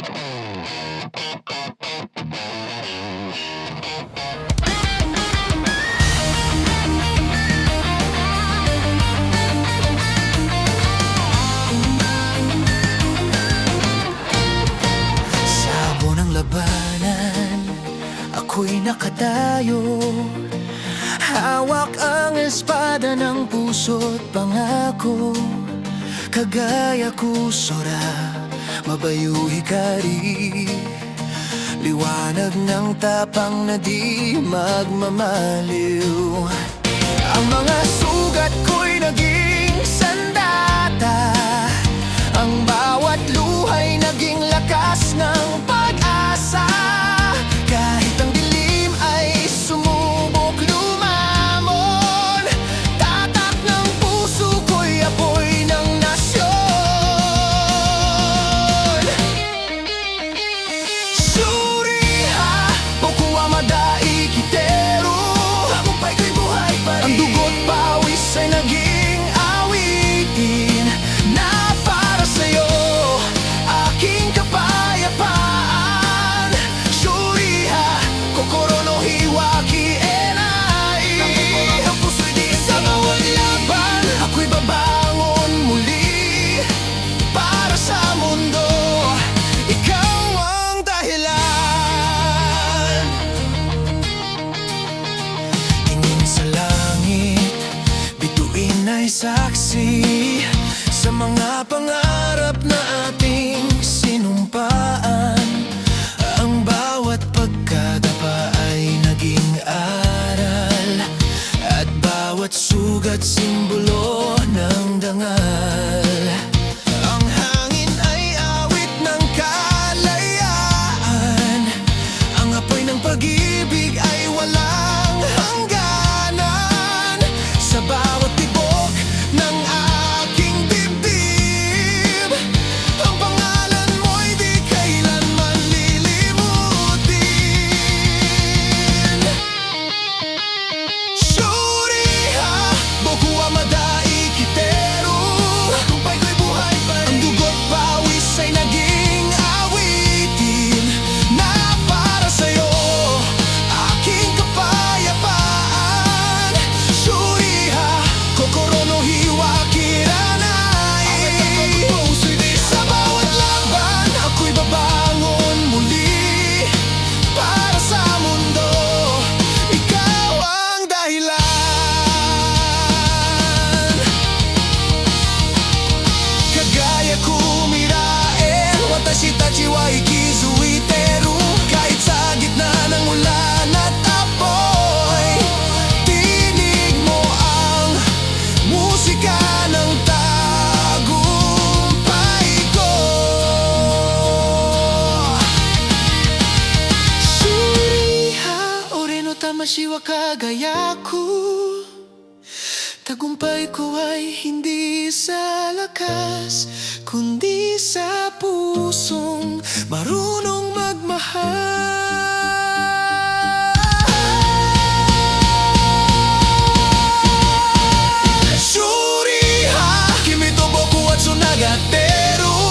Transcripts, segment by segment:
Sabo ng labanan, ako'y nakatayo. Hawak ang espada ng puso't pangako. Kagaya kusora, mabayo hikari. Liwanag ng tapang na di magmamaliw. Ang mga sugat ko'y naging sandata. Ang bawat luha'y naging lakas ng pag-asa. Kahit ang dilim ay sumubok lumamon, tatak ng puso ko'y apoy ng nasyon. Shuriha, Bokuwa Madai Kiteru. Tagumpay ko'y buhay pa rin. Ang dugo't pawis ay naging awitin na para sa'yo, aking kapayapaan. Shuriha, Kokoro no Hiwaki Enai. Ang puso'y di sa bawat laban, ako'y babangon muli para sa mundo. Ikaw ang dahilan. Tingin sa langit, bituin ay saksi sa mga pangarap na ating sinumpaan. Ang bawat pagkadapa ay naging aral, at bawat sugat simbolo ng dangal. Ang hangin ay awit ng kalayaan, ang apoy ng pag-ibig ay walang hangganan. Sa bawat tibok ng aking dibdib, ang pangalan mo'y di kailanman lilimutin. Shuriha, Bokuwa Madai Kiteru. Tagumpay ko'y buhay pa rin. Ang dugo't pawis ay naging awitin na para sa'yo, aking kapayapaan. Shuriha, Kokoro no Hiwaki Ranai. Sa bawat laban, ako'y babangon muli para sa mundo. Ikaw ang dahilan. Kagaya kumirae, watashi tachi wa ikizuiteru. Kahit sa gitna ng ulan at apoy, tinig mo ang musika ng tagumpay ko. Shuriha, ore no tamashi wa kagayaku. Tagumpay ko ay hindi sa lakas, kundi sa pusong marunong magmahal. Shuriha, Kimi to boku wa tsunagateru.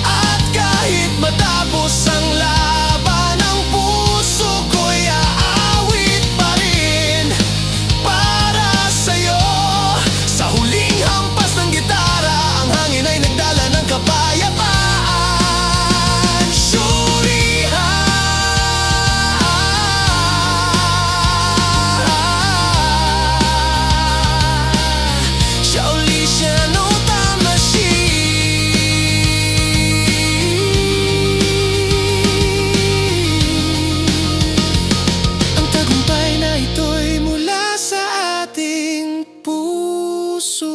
At kahit matapos ang laban, ang puso ko'y aawit pa rin para sa'yo. Sa huling hampas ng gitara, ang hangin ay nagdala ng kapayapaan. Shuriha, Shaolisha no Tamashi. Ang tagumpay na ito'y mula sa ating puso.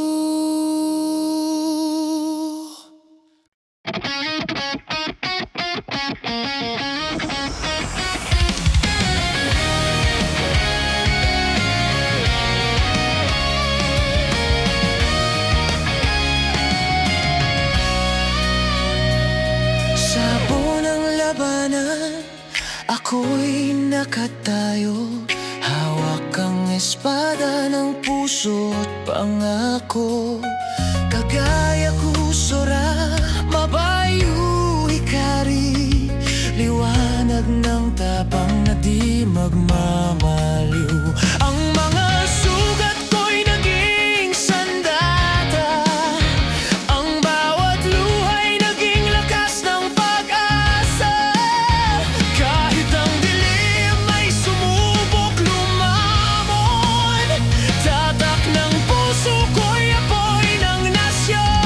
Sabo ng labanan, ako'y nakatayo. Hawak ang espada ng puso't pangako. Kagaya kusora, mabayo hikari. ng tapang na di magmamaliw. Ang mga sugat ko'y naging sandata, ang bawat luha'y naging lakas ng pag-asa. Kahit ang dilim ay sumubok lumamon, tatak ng puso ko'y apoy ng nasyon.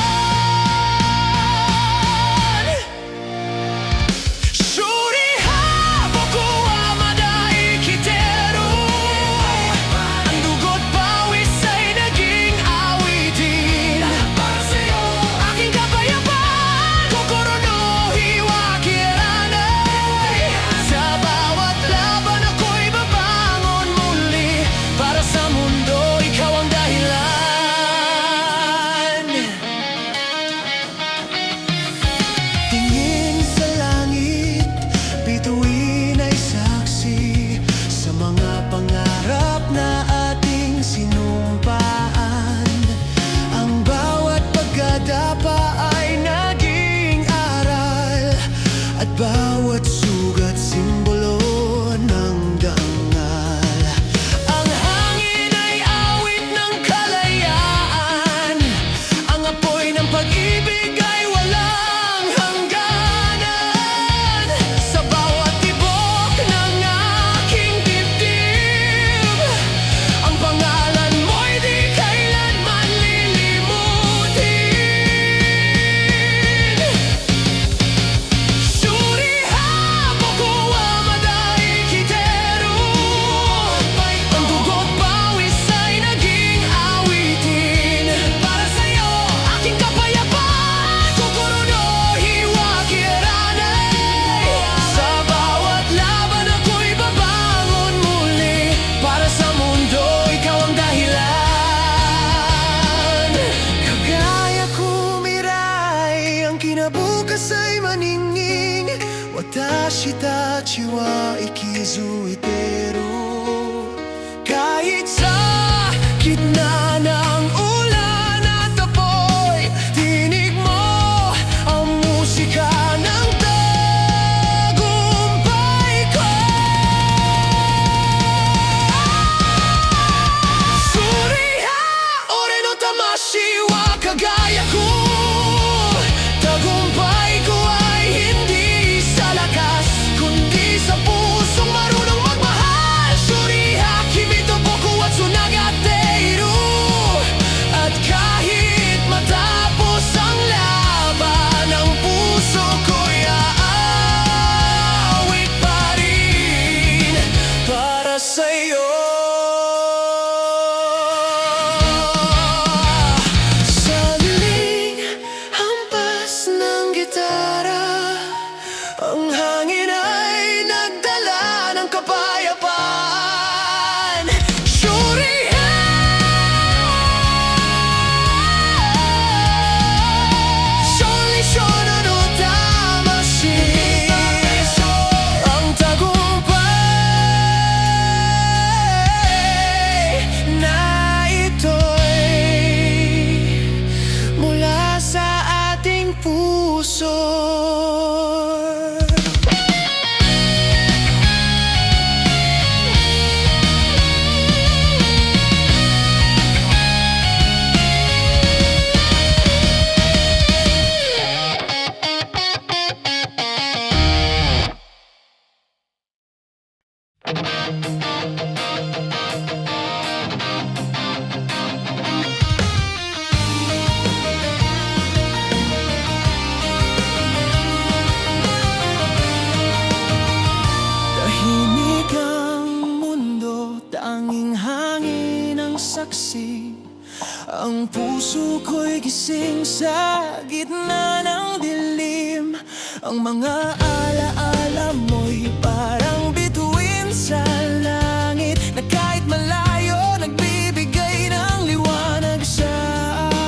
Bawat sugat simbolo ng dangal. Ang hangin ay awit ng kalayaan, ang apoy ng pag-ibig ay walang hangganan. Sa bawat tibok ng aking dibdib, ang pangalan mo'y di kailanman lilimutin. Kinabukas ay maningning, watashi tachi wa ikizu iteru. Kahit sa gitna ng ulan at apoy, tinig mo ang musika ng tagumpay ko. Suriha, ore no tamashi wa kagaya ko. Tagumpay ko ay hindi sa lakas, kundi sa pusong marunong magmahal. Shuriha, kimi to boku wa tsunagatteiru. At kahit matapos ang laban, ang puso ko'y aawit pa rin para sa'yo. Ang hangin ay nagdala ng kapayapaan. Shuriha! Shonli shono no tamashi. Ang tagumpay na ito'y mula sa ating puso. Tahimik ang mundo, tanging hangin ang saksi. Ang puso ko'y gising sa gitna ng dilim. Ang mga alaala mo'y parang bituin sa langit, na kahit malayo nagbibigay ng liwanag sa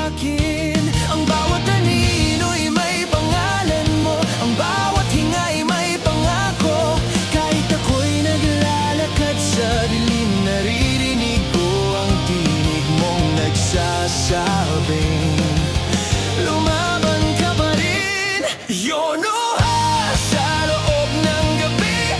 akin. Ang bawat anino'y may pangalan mo, ang bawat hinga'y may pangako. Kahit ako'y naglalakad sa dilim, naririnig ko ang tinig mong nagsasabing lumaban ka pa rin. Yono ha, sa loob ng gabi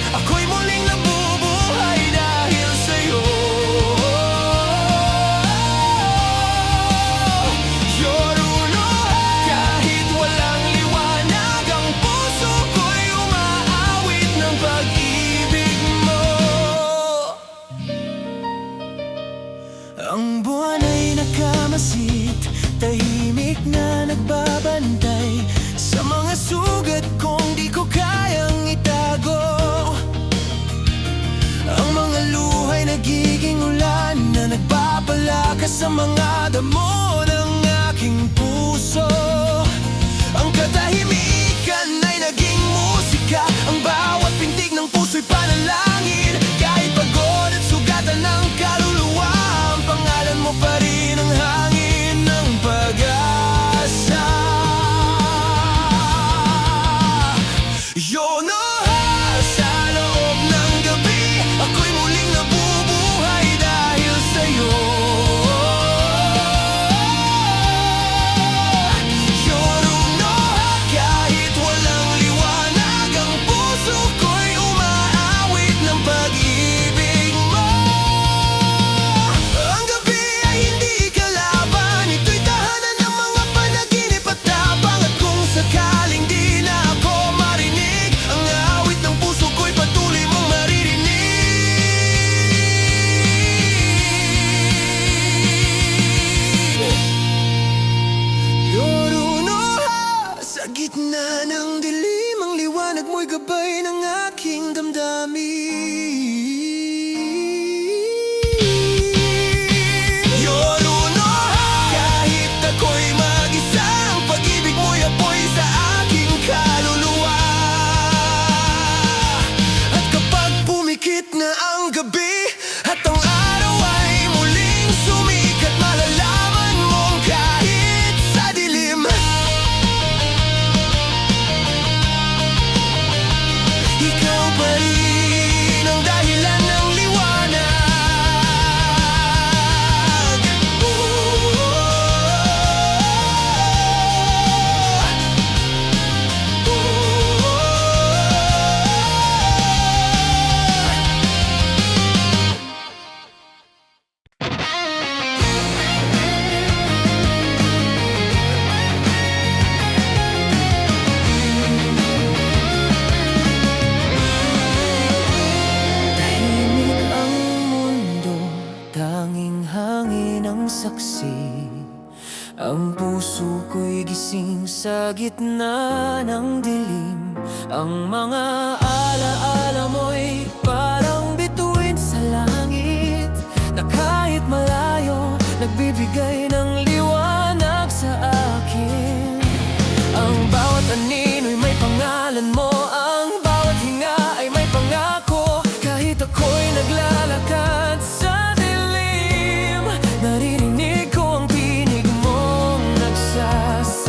liwanag mo'y gabay ng aking damdamin. Yoruno, kahit ako'y mag-isa, ang pag-ibig mo'y apoy sa aking kaluluwa. At kapag pumikit na ang gabi at ang araw ay muling sumikat, malalaman mong kahit sa dilim, ikaw pa rin ang dahilan ng liwanag. Tahimik ang mundo, tanging hangin ang saksi. Ang puso ko'y gising sa gitna ng dilim. Ang mga alaala mo'y parang bituin sa langit, na kahit malayo, nagbibigay ng liwanag sa akin. Ang bawat anino'y may pangalan mo, ang bawat hinga ay may pangako. Kahit ako'y naglalakad sa dilim, naririnig ko ang tinig mong nagsasabing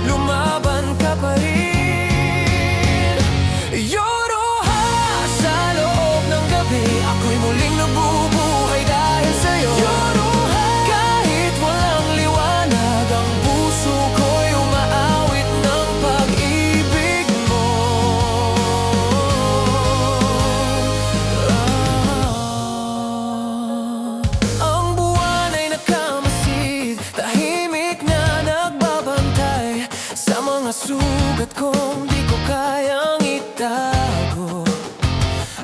lumaban ka pa rin. Yoroha, sa loob ng gabi ako'y muling nabubuhay dahil sa'yo. Yoroha, kahit walang liwanag, ang puso ko'y umaawit ng pag-ibig mo. Ang buwan ay nakamasid, tahimik na nagbabantay sa mga sugat kong di ko kayang itago.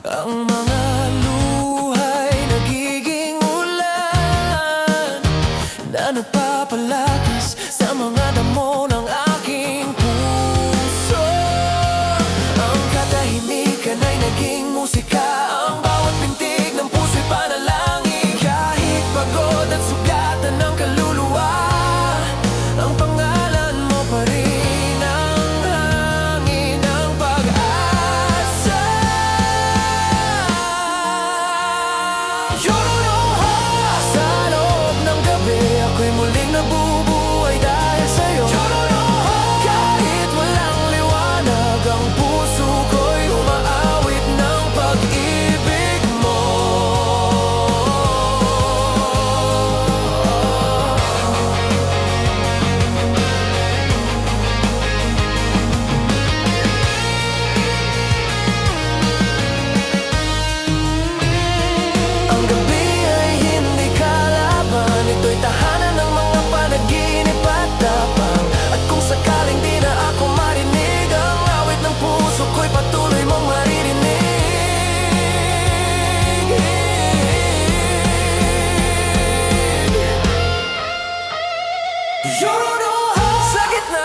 Ang mga luha'y nagiging ulan na nagpapalakas sa mga damo ng aking puso. Ang katahimikan ay naging musika, ang bawat pintig ng puso'y panalangin. Kahit pagod at sugatan ng kaluluwa, ang pangalan mo pa rin ang hangin ng pag-asa. Yoroha, sa loob ng gabi ako'y muling nabubuhay dahil sa'yo. Yoroha, kahit walang liwanag, ang puso ko'y umaawit ng pag-ibig mo. Ang gabi ay hindi kalaban, ito'y tahanan ng mga panaginip at tapang. At kung sakaling di na ako marinig, ang awit ng puso ko'y patuloy mong maririnig. Yoroha, sa gitna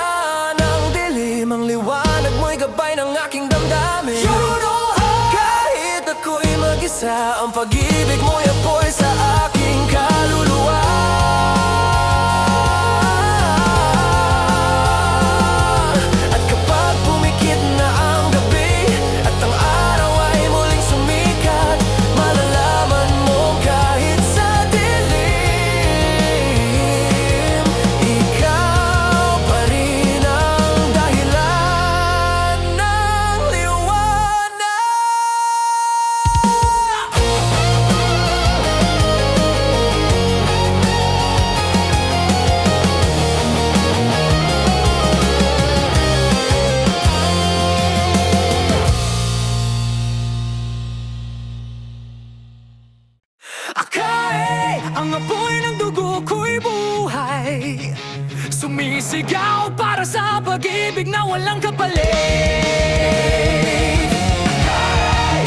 ng dilim, ang liwanag mo'y gabay ng aking damdamin. Yoroha, kahit ako'y mag-isa, ang pag-ibig mo'y apoy sa aking kaluluwa. At kapag pumikit na ang gabi at ang araw ay muling sumikat, malalaman mo kahit sa dilim, ikaw pa rin ang dahilan ng liwanag. Akay, ang apoy ng dugo ko'y buhay, sumisigaw para sa pag-ibig na walang kapalit. Akay,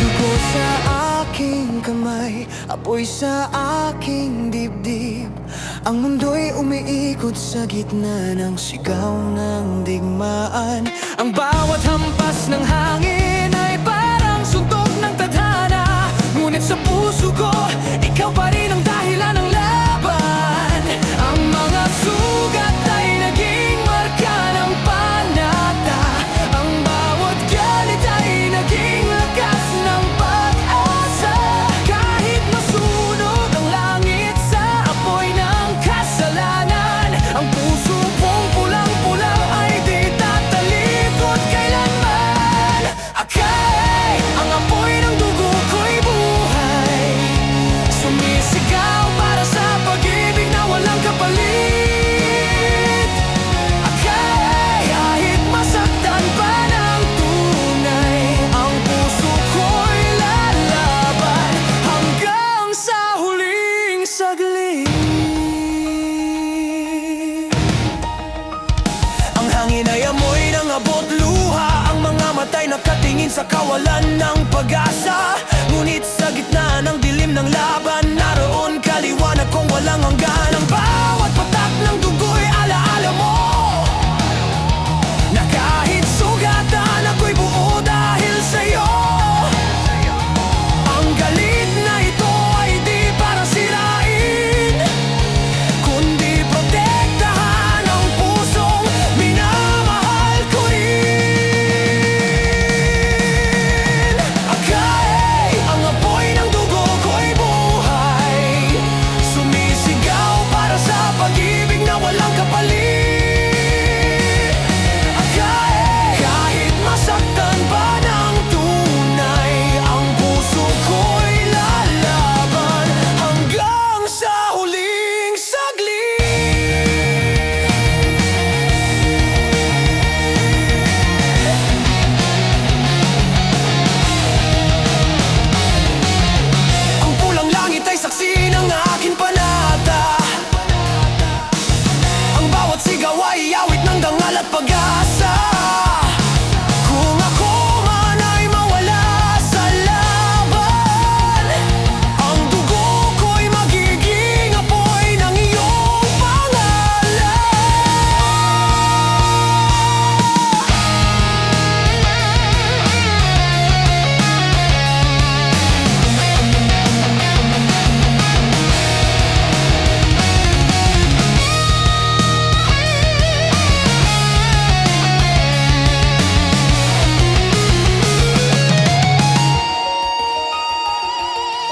dugo sa aking kamay, buhay, apoy sa aking dibdib. Ang mundo'y umiikot sa gitna ng sigaw ng digmaan. Ang bawat hampas ng hangin ay parang suntok ng tadhana. Ngunit sa puso ko, ikaw pa rin ang dahilan ng laban. Ang mga sugat ay naging marka ng panata. Ang bawat galit ay naging lakas ng pag-asa. Kahit masunog ang langit sa apoy ng kasalanan, ang puso kong pulang-pulang ay di tatalikod kailanman. Akay, ang apoy ng dugo ko'y buhay, sumisigaw para sa pag-ibig na walang kapalit. Akay, kahit masaktan pa ng tunay, ang puso ko'y lalaban hanggang sa huling saglit. Ang hangin ay amoy ng abot luha, ang mga matay nakatingin sa kawalan ng pag-asa. Ngunit sa gitna ng dilim ng laban, naroon kaliwanag kong walang hanggan. Ang bawat patak ng dugo'y alaala mo, na kahit sugatan ako'y buo dahil sa'yo. Ang galit na ito ay di para sirain, kundi protektahan ang pusong minamahal ko rin. Akay, ang apoy ng dugo ko'y buhay, sumisigaw para sa pag-ibig na walang kapalit. Akay, kahit masaktan pa ng tunay, ang puso ko'y lalaban hanggang sa huling saglit. Ang pulang langit ay saksi ng aking panata. Ang bawat sigaw ay awit ng dangal at pag-asa. Kung ako man ay mawala sa laban, ang dugo ko'y magiging apoy ng iyong pangalan.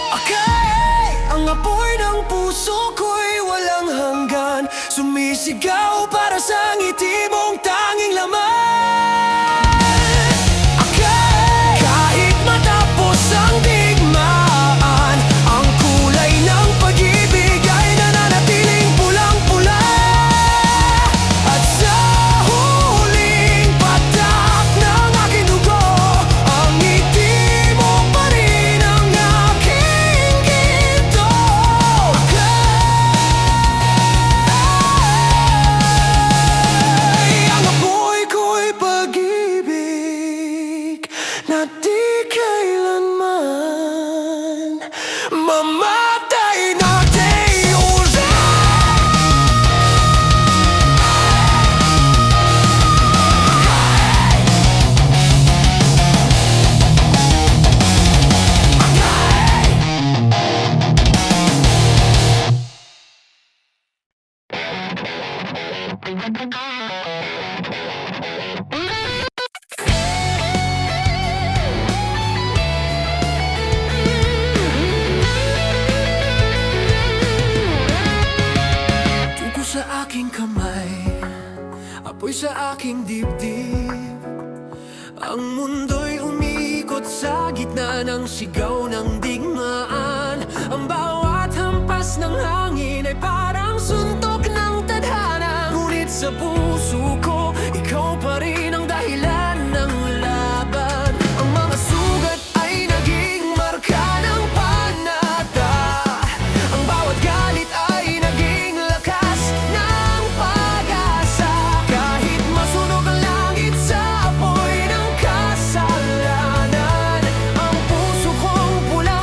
Akay, ang apoy ng puso ko'y walang hanggan, sumisigaw para sa ngiti mong tanging laman. Akay, kahit matapos ang digmaan, ang kulay ng pag-ibig ay nananatiling pulang-pula. At sa huling patak ng aking dugo, ang ngiti mo pa rin ang aking ginto. Akay, ang apoy ko'y pag-ibig na di kailanman mamatay natin ulit. Dugo sa aking kamay, apoy sa aking dibdib. Ang mundo'y umiikot sa gitna ng sigaw ng digmaan. Ang bawat hampas ng hangin ay parang suntok ng tadhana. Ngunit sa puso ko, ikaw pa rin ang dahilan ng laban. Ang mga sugat ay naging marka ng panata. Ang bawat galit ay naging lakas ng pag-asa. Kahit masunog ang langit sa apoy ng kasalanan, ang puso kong pula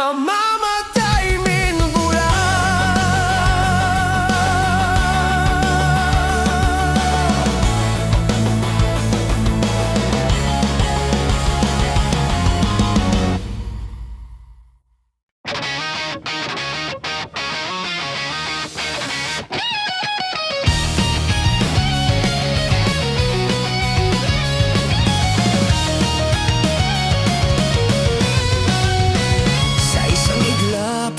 mamamatay minbura. Sa isang iglap,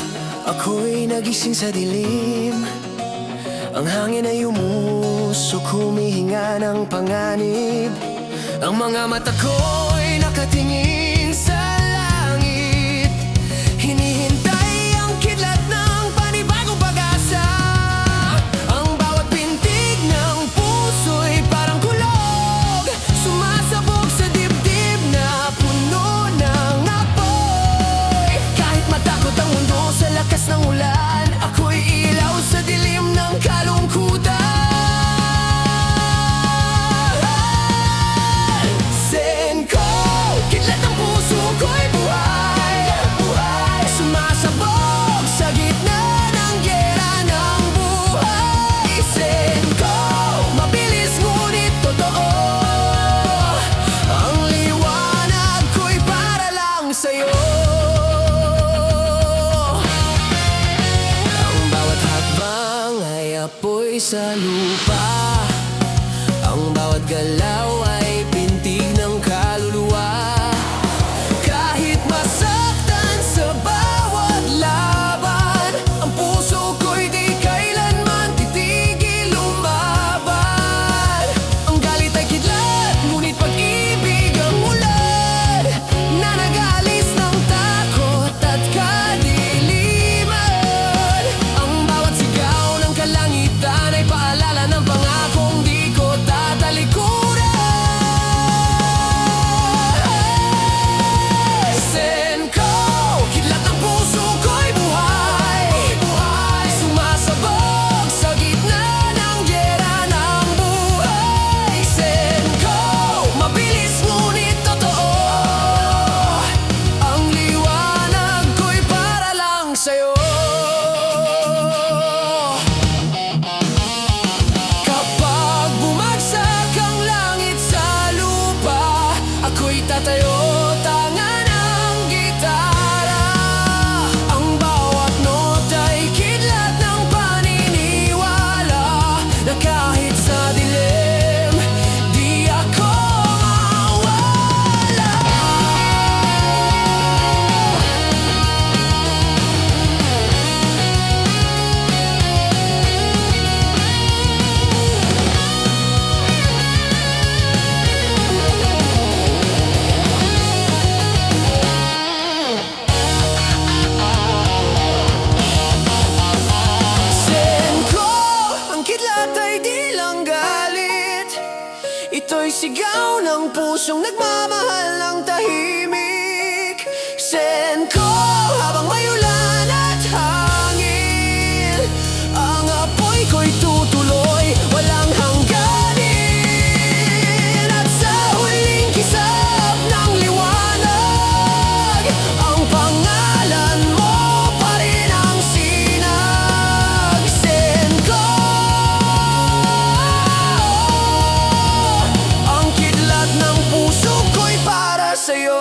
ako'y nagising sa dilim. Ang hangin ay umusok, humihinga ng panganib. Ang mga mata ko'y nakatingin sa langit. Hinihintay ang kidlat ng panibagong pag-asa. Ang bawat pintig ng puso'y parang kulog, sumasabog sa dibdib na puno ng apoy. Kahit matakot ang mundo sa lakas ng ulan, ako'y ilaw sa dilim ng kalungkutan. Senko, kidlat ng puso ko'y buhay, sumasabog sa gitna ng giyera ng buhay. Senko, mabilis ngunit totoo, ang liwanag ko'y para lang sa'yo. Ang bawat hakbang ay apoy sa lupa, ang bawat galaw ay pintig ng kaluluwa. Kahit masaktan sa bawat laban, ang puso ko'y di kailanman titigil lumaban. Ang galit ay kidlat, ngunit pag-ibig ang ulan na nag-aalis ng takot at kadiliman. Ang bawat sigaw ng kalangitan ay paalala ng pangakong di ko tatalikuran. Senko, kidlat ng puso ko'y buhay, sumasabog sa gitna ng giyera ng buhay. Senko, mabilis ngunit totoo, ang liwanag ko'y para lang sa'yo. Kapag bumagsak ang langit sa lupa, ako'y tatayo, tanga ng gitara. Ang bawat nota'y kidlat ng paniniwala na kahit sa dilim, di ako mawala. Senko, ang kidlat ay di lang galit, ito'y sigaw ng pusong nagmamahal ng tahimik. Senko, habang may ulan at hangin, ang apoy ko'y tutuloy, walang hangganin. At sa huling kisap ng liwanag, ang pangalan mo pa rin ang sinag. Senko, ang kidlat ng puso ko'y para sa'yo.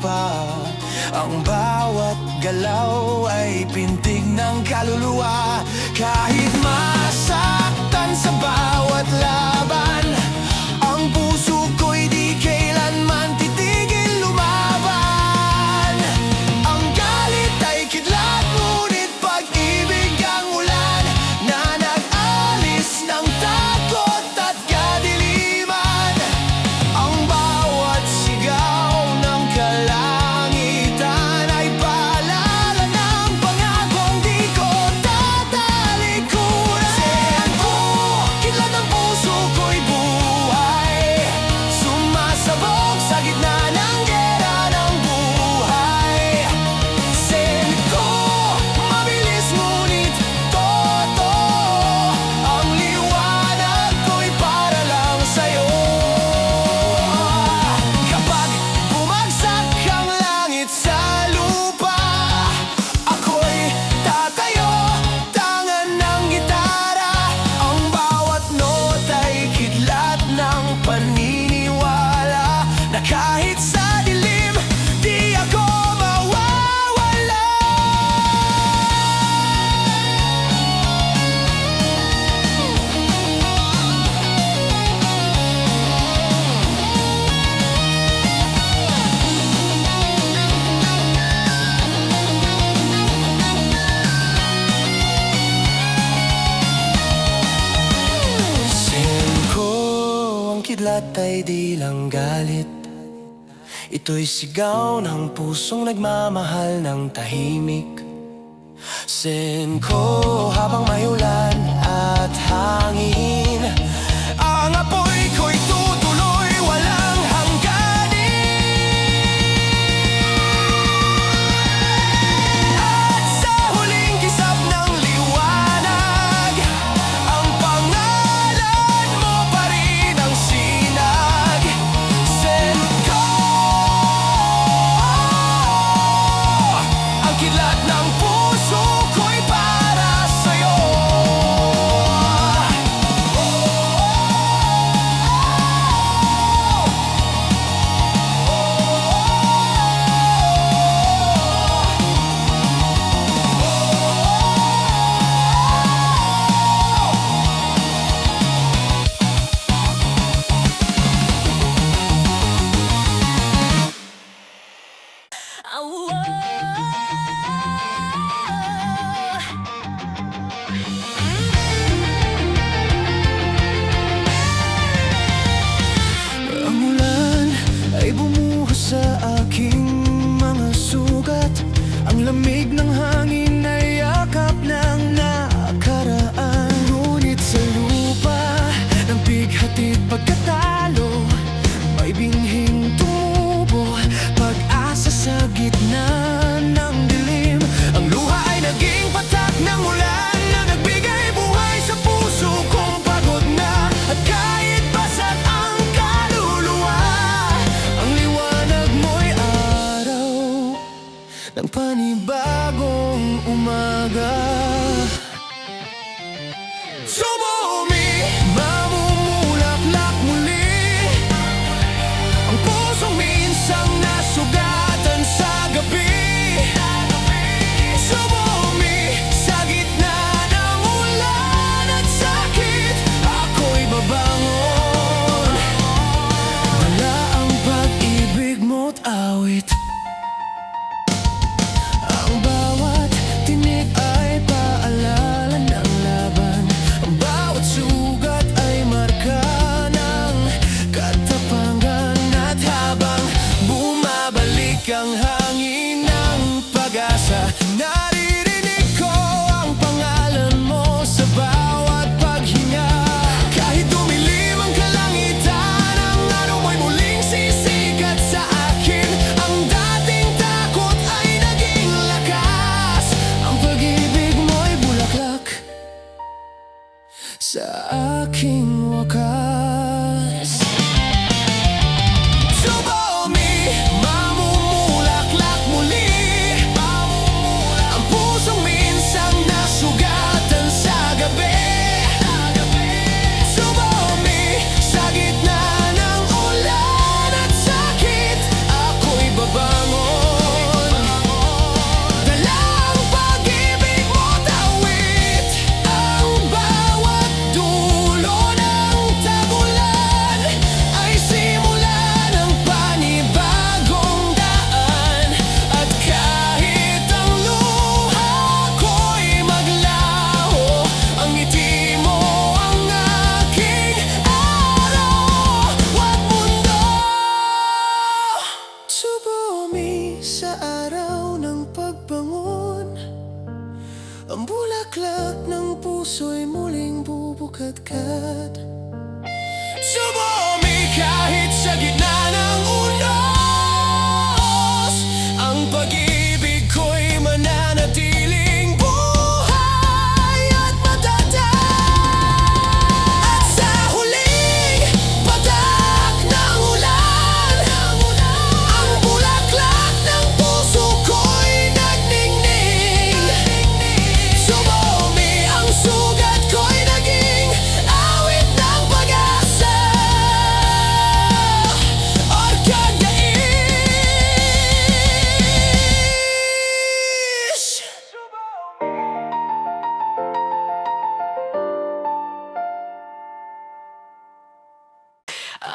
lupa. Ang bawat galaw ay pintig ng kaluluwa. Kahit masaktan sa bawat laban, ang puso ko'y di kailanman titigil lumaban. Ang galit ay kidlat, ngunit pag-ibig ang ulan na nag-alis ng takot at kadiliman. Ang bawat sigaw ng kalangitan ay paalala ng pangakong di ko tatalikuran. Sento, kidlat ng puso ko'y buhay, sumasabog sa gitna ng gera ng buhay. Sento, mabilis ngunit totoo, ang liwanag ko'y para lang sa'yo. Kapag bumagsak ang langit sa lupa, ako'y tatayo, tangan ng gitara. Ang bawat nota'y kidlat ng paniniwala na kahit sa dilim, di ako mawawala. Sengko, ang kidlat ay di lang galit. Ito'y sigaw ng pusong nagmamahal ng tahimik. Sengko, habang may ulan at hangin, ang apoy ko'y tutuloy, walang hangganin. At sa huling kisap ng liwanag, ang pangalan mo pa rin ang sinag. Sento, ang kidlat ng puso ko'y para sa'yo. Ang ulan ay bumuhos sa aking mga sugat. Ang lamig ng hangin ay yakap ng nakaraan. Ngunit sa lupa ng bighatid pagkatalo, may binhing tumubo, pag-asa sa gitna ng dilim. Ang luha ay naging patak ng ulan na nagbigay buhay sa puso kong pagod na. At kahit basag ang kaluluwa, ang liwanag mo'y araw ng panibagong umaga. Sumumi, mamumulaklak muli, ang pusong minsang nasugatan sa gabi. Sumumi, sa gitna ng ulan at sakit, ako'y babangon. Dala ang pag-ibig mo't awit. Ang bawat tinik ay paalala ng laban. Ang bawat sugat ay marka ng katapangan. At habang bumabalik ang hangin ng pag-asa, naririnig ko ang pangalan mo sa bawat paghinga. Kahit dumilim ang kalangitan, ang araw mo'y muling sisikat sa akin. Ang dating takot ay naging lakas. Ang pag-ibig mo'y bulaklak sa aking wakas. Sumumi, mamumulaklak muli, ang araw ng pagbangon, ang bulaklak ng puso'y muling bubukadkad. Sumumi kahit sa gitna ng unos, ang pag-ibig ko'y mananatiling buhay at matatag. At sa huling patak ng ulan, ang bulaklak ng puso ko'y nagningning. Sumumi ang sugat ko'y naging awit ng pag-asa.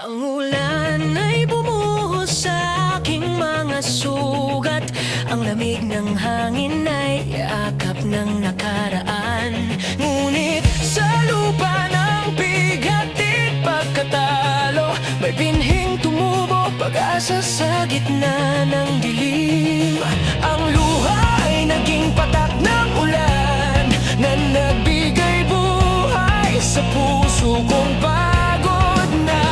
Ang ulan ay bumuhos sa aking mga sugat. Ang lamig ng hangin ay yakap ng nakaraan. Ngunit sa lupa ng bigat at pagkatalo, may binhing tumubo, pag-asa sa gitna ng dilim. Ang luha ay naging patak ng ulan na nagbigay buhay sa puso kong pagod na.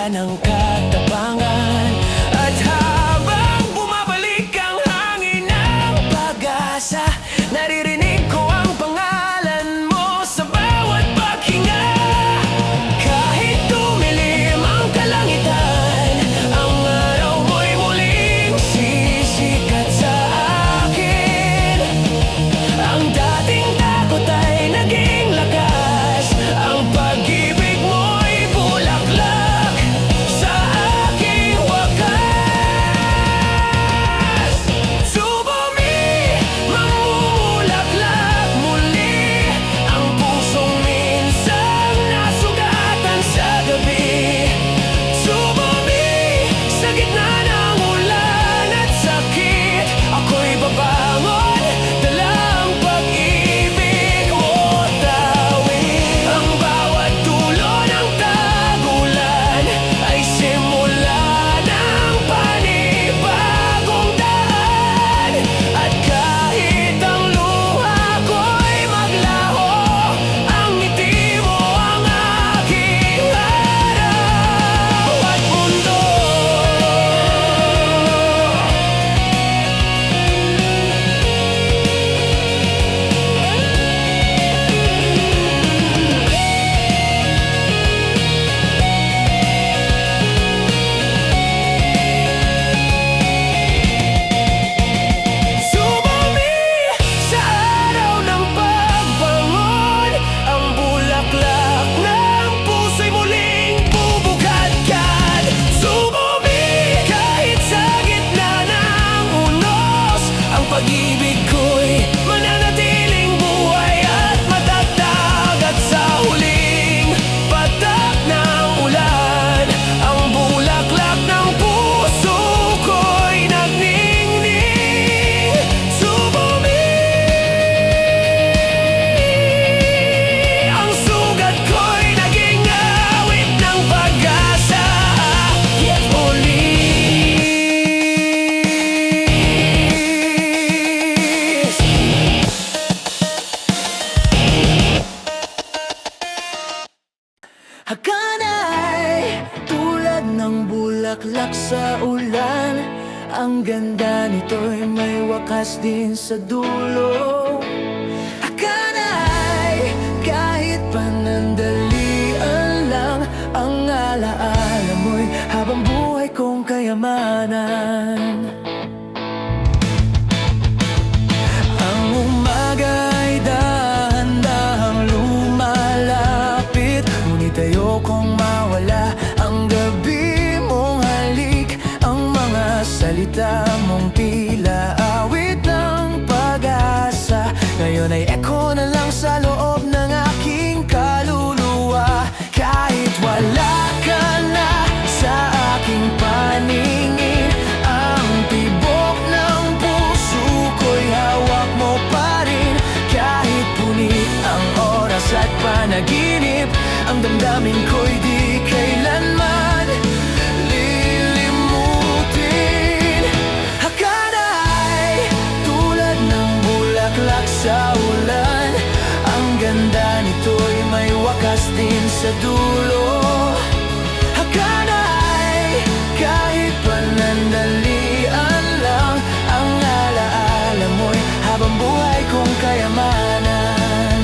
Ng katapangan. At habang bumabalik ang hangin ng pag-asa, naririnig ko ang pangalan mo sa bawat paghinga. Kahit tumilim ang kalangitan, ang araw mo'y muling sisikat sa akin. Ang dating takot ay naging lakas, ang pag-ibig mo'y bulaklak sa aking wakas. Sumumi, mamumulaklak muli ang pusong minsang nasugatan sa gabi. Sumumi, sa gitna ng ulan at sakit, ako'y babangon, dala ang pag-ibig mo tawid. Ang bawat dulo ng tagulan ay simula ng panibagong daan. At kahit ang luha ko'y maglaho, ang ngiti mo ang aking araw at mundo. Sumumi sa araw ng pagbangon, ang bulaklak ng puso'y muling bubukadkad. Sumumi kahit sa gitna ng unos, ang pag-ibig ko'y mananatiling buhay at matatag. At sa huling patak ng ulan, ang bulaklak ng puso ko'y nagningning. Sumumi, ang sugat ko'y naging awit ng pag-asa. Yet ulis hakanay tulad ng bulaklak sa ulan. Ang ganda nito'y may wakas din sa dulo. Hakanay kahit panandalian lang, ang alaala mo'y habang buhay kong kayamanan. salita mong tila awit ng pag-asa. Ngayon ay echo na lang sa loob ng aking kaluluwa. Kahit wala ka na sa aking paningin, ang tibok ng puso ko'y hawak mo pa rin. Kahit punit ang oras at panaginip, ang damdamin ko'y di kailanman lilimutin. Akala ay tulad ng bulaklak sa ulan, ang ganda nito'y may wakas din sa dulo. Akala ay kahit panandalian lang, ang alaala mo'y habang buhay kong kayamanan.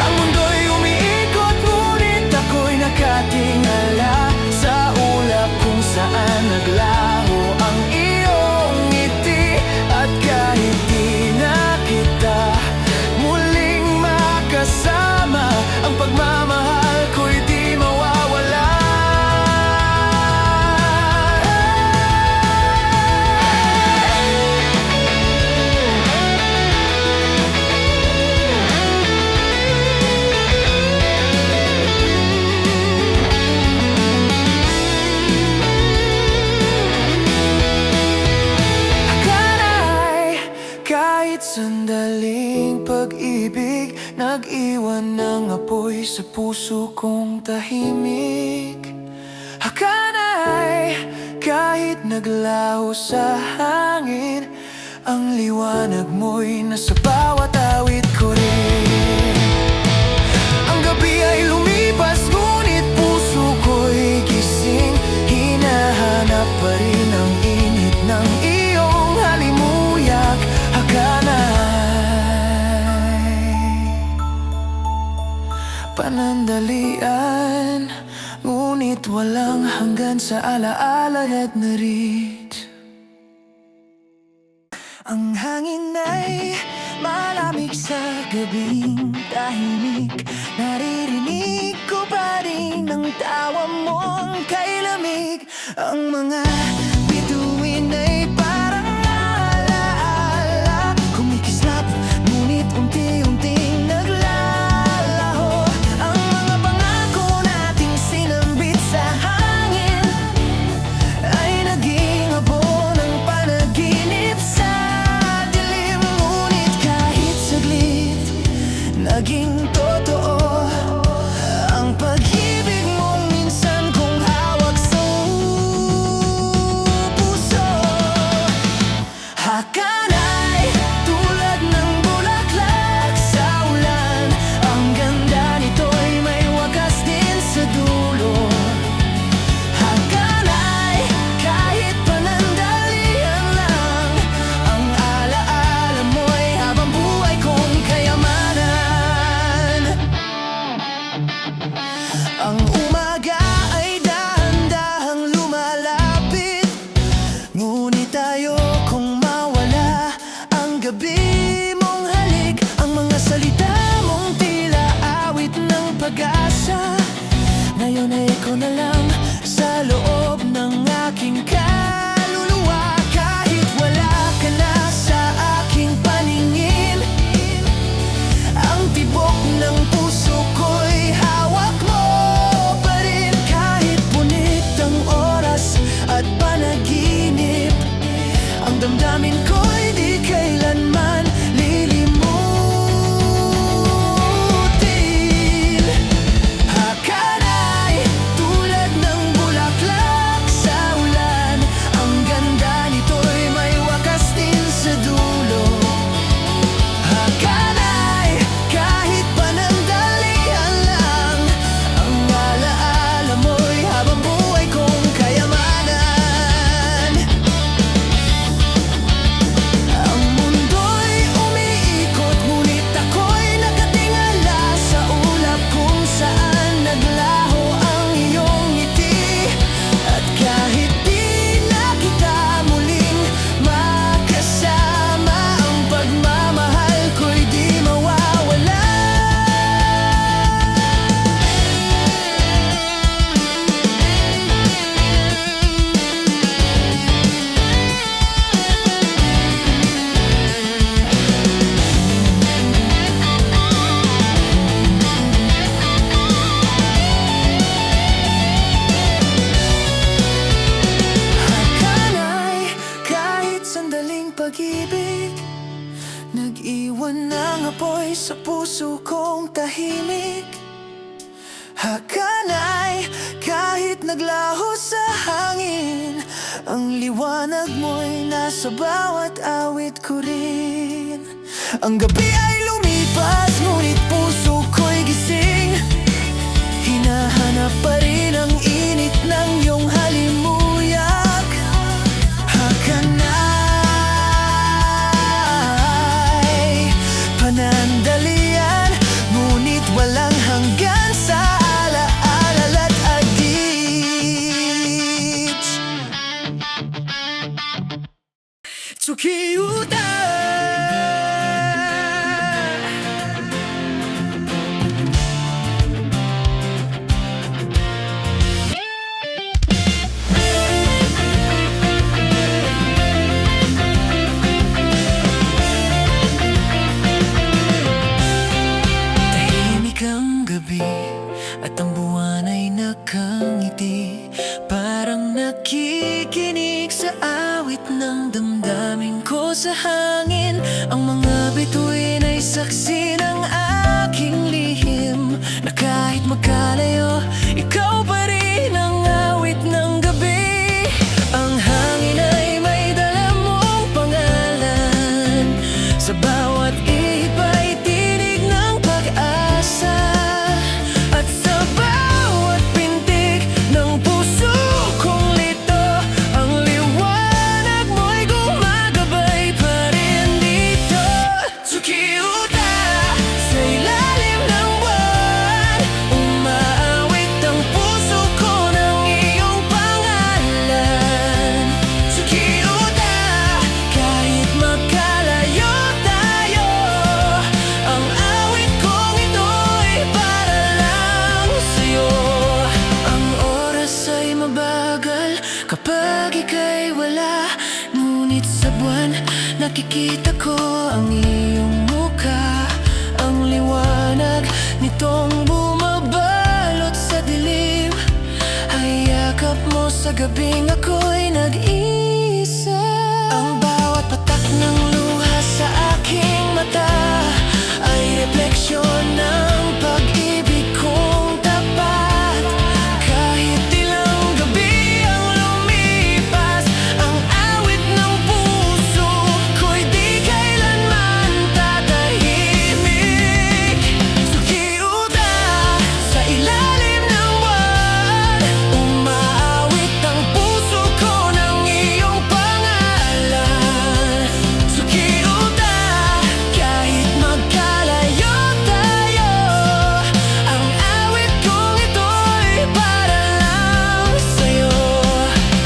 Ang mundo'y umiikot, ngunit ako'y nakatingala sa ulap kung saan naglaho ang iyong ngiti. At kahit di na kita muling makasama, ang pagmamahal ko'y di mawawala. Kahit sandaling pag-ibig, nag-iwan ng apoy sa puso kong tahimik. Hakana'y kahit naglaho sa hangin, ang liwanag mo'y nasa bawat awit ko rin. Ang gabi ay lumipas, ngunit puso ko'y gising. Hinahanap pa rin ang init ng iyong halimuyak. Panandalian, ngunit walang hanggan sa alaala at narit. Ang hangin ay malamig sa gabing tahimik, naririnig ko pa rin ang tawa mong kay lamig. Ang mga bituin ay parang alaala, kumikislap ngunit unti-unting naglalaho. Ang mga pangako nating sinambit sa hangin ay naging abo ng panaginip sa dilim. Ngunit kahit saglit, naging totoo ang pag-ibig mong minsan kong hawak sa puso. Hakana'y tulad ng bulaklak sa ulan, ang ganda nito'y may wakas din sa dulo. Hakana'y kahit panandalian lang, ang alaala mo'y habang buhay kong kayamanan. Ang umaga ay dahan-dahang lumalapit, ngunit ayokong mawala ang gabi mong halik. Ang mga salita mong tila awit ng pag-asa, ngayon ay ikaw na lang sa loob ng aking kaluluwa. Kahit wala ka na sa aking paningin, ang tibok ng puso ko'y hawak mo pa rin. Kahit punit ang oras at panaginip, ang damdamin ko'y di kailanman lilimutin. Hakana'y tulad ng bulaklak sa ulan, ang ganda nito'y may wakas din sa dulo. Hakana'y kahit panandalian lang, ang alaala mo'y habang buhay kong kayamanan. pag-ibig, nag-iwan ng apoy sa puso kong tahimik. Hakanay kahit naglaho sa hangin, ang liwanag mo'y nasa bawat awit ko rin. Ang gabi ay lumipas, ngunit puso ko'y gising. Hinahanap pa rin ang init ng iyong halimuyak. Hakanay panandalian, ngunit walang hanggan sa alaala at agit. Tsukiyuta. At ang buwan ay nakangiti, parang nakikinig sa awit ng damdamin ko sa hangin. Ang mga bituin ay saksi ng aking lihim, na kahit magkalayo, ikaw pa rin ang awit ng gabi. Ang hangin ay may dala mong pangalan, sa bawat ihip ay tinig ng pag-asa. Kapag ika'y wala, ngunit sa buwan nakikita ko ang iyong mukha. Ang liwanag nitong bumabalot sa dilim, ay yakap mo sa gabing ako'y nag-iisa. Ang bawat patak ng luha sa aking mata ay refleksyon ng pag-ibig kong tapat. Kahit ilang gabi ang lumipas, ang awit ng puso ko'y di kailanman tatahimik. Tsukiyuta, sa ilalim ng buwan, umaawit ang puso ko ng iyong pangalan. Tsukiyuta, kahit magkalayo tayo, ang awit kong ito'y para lang sa'yo.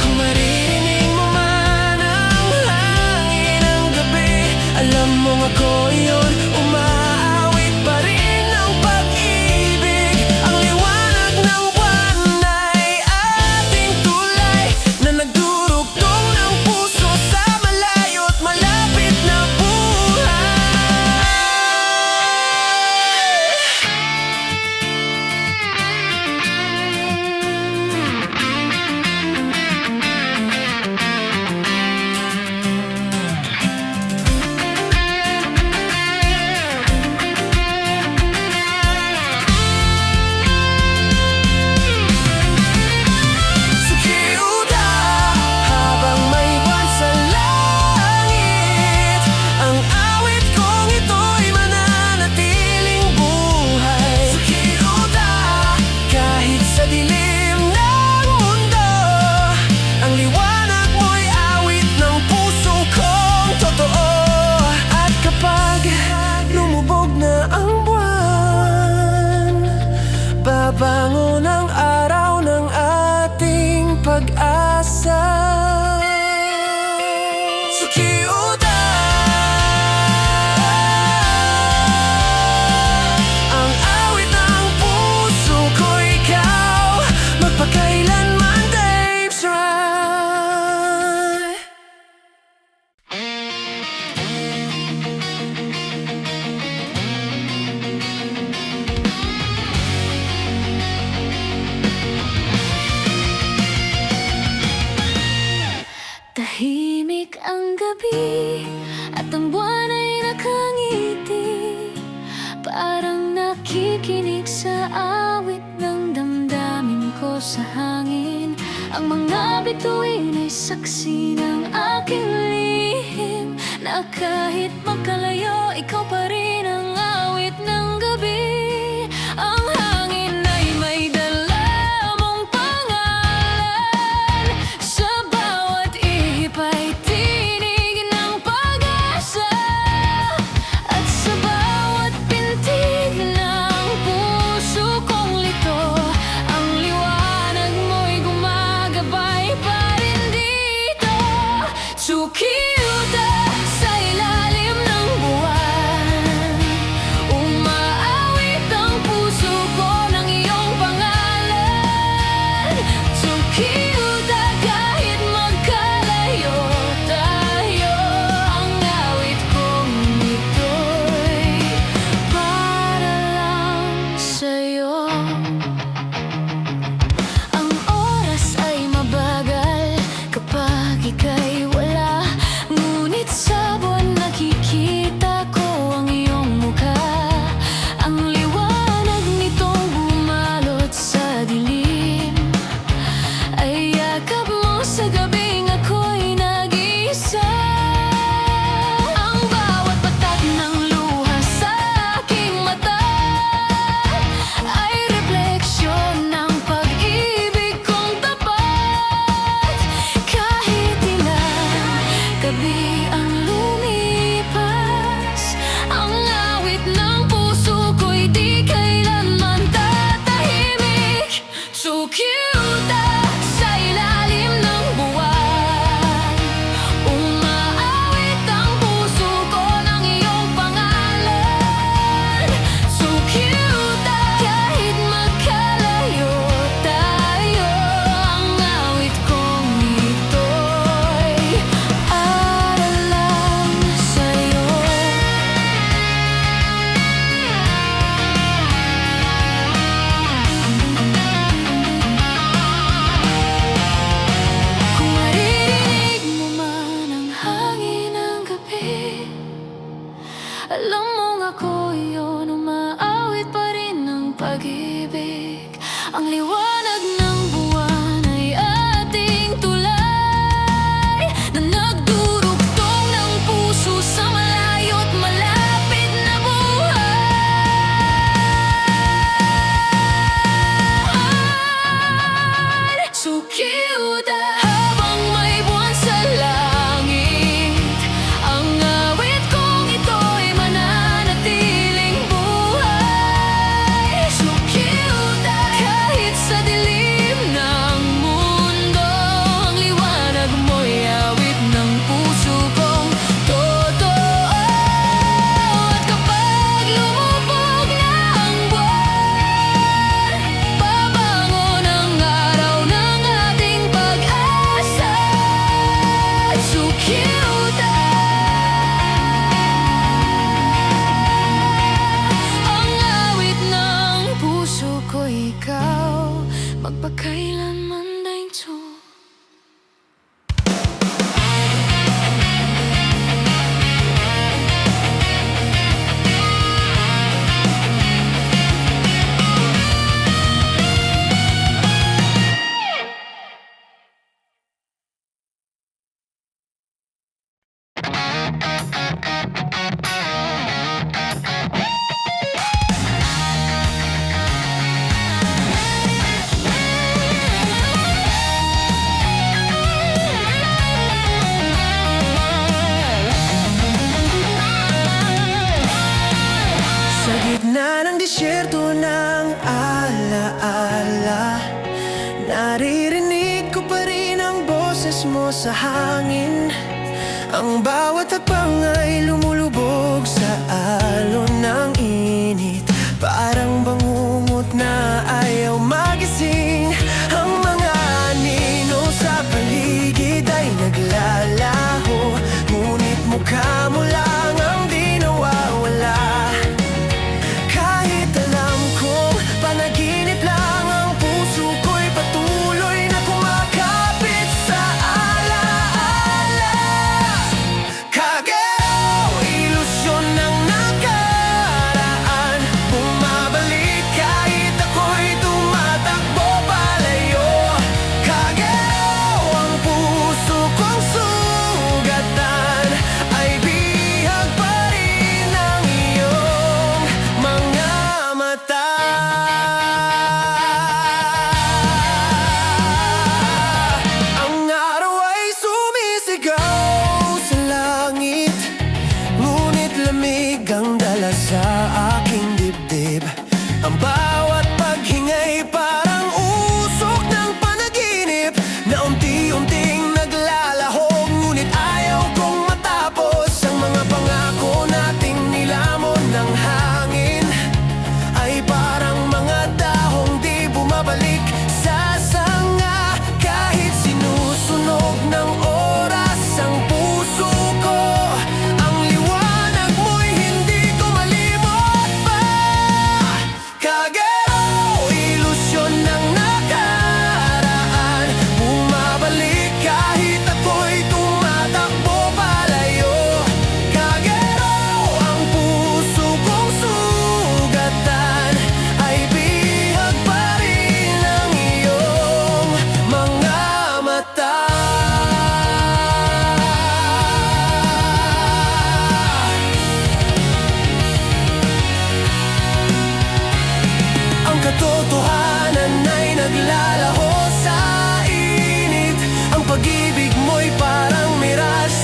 Kung maririnig mo man ang hangin ng gabi, alam mong ako yun, umaawit pa rin ang pag-ibig. Ang liwanag ng buwan ay ating tulay, na nagdurugtong ng puso sa malayo at malapit na buhay. Tsukiyuta, habang may buwan sa langit, ang awit kong ito'y mananatiling buhay. Tsukiyuta, kahit sa dilim ng mundo, ang liwanag mo'y awit ng puso kong totoo. At kapag lumubog na ang buwan, babangon ang araw ng ating pag-asa. Tsukiyuta, ang awit ng puso ko, ikaw, magpakailanman, Dave's right. Tahimik ang gabi at ang buwan ay nakangiti, parang nakikinig sa awit ng damdamin ko sa hangin. Ang mga bituin ay saksi ng aking lihim, na kahit magkalayo, ikaw pa rin ang awit ng gabi. Ang hangin ay may dala mong pangalan, sa bawat ihip ay tinig ng pag-asa, at sa bawat pintig ng puso kong lito, ang liwanag mo'y gumagabay pa rin dito. Tsukiyuta sa ilalim ng buwan, umaawit ang puso ko ng iyong pangalan. Tsukiyuta kahit magkalayo tayo, ang awit kong ito'y para lang sa'yo. Ang oras ay mabagal kapag ika'y wala, ngunit sa buwan nakikita ko ang iyong mukha. Ang liwanag nitong bumalot sa dilim, ay yakap mo sa gabing ako'y nag-iisa. Ang bawat patak ng luha sa aking mata ay refleksyon ng pag-ibig kong tapat. Kahit ilang gabi ang lumipas, ang awit ng puso ko'y di kailanman tatahimik. Tsukiyuta sa ilalim ng buwan, umaawit ang puso ko ng iyong pangalan. Tsukiyuta kahit magkalayo tayo, ang awit kong ito'y para lang sa'yo. Kung maririnig mo man ang hangin ng gabi, alam mong ako iyon, umaawit pa rin ng pag-ibig. Ang liwanag ng buwan ay ating tulay, na nagdurugtong ng puso sa malayo't malapit na buhay. Tsukiyuta habang may buwan sa langit, ang awit kong ito'y mananatiling buhay. Tsukiyuta kahit sa dilim ng mundo, ang liwanag mo'y awit ng puso kong totoo. At kapag lumubog na ang buwan, babangon ang araw ng ating pag-asa. Tsukiyuta, ang awit ng puso ko ikaw, magpakailanman dainso. Sa gitna ng disyerto ng alaala, naririnig ko pa rin ang boses mo sa hangin. Ang bawat hakbang ay lumulubog sa alon ng init, parang bangungot na ayaw magising. Ang mga anino sa paligid ay naglalaho, ngunit mukha mo lang ang di nawawala. Kahit alam kong panaginip lang, ang puso ko'y patuloy na kumakapit sa alaala.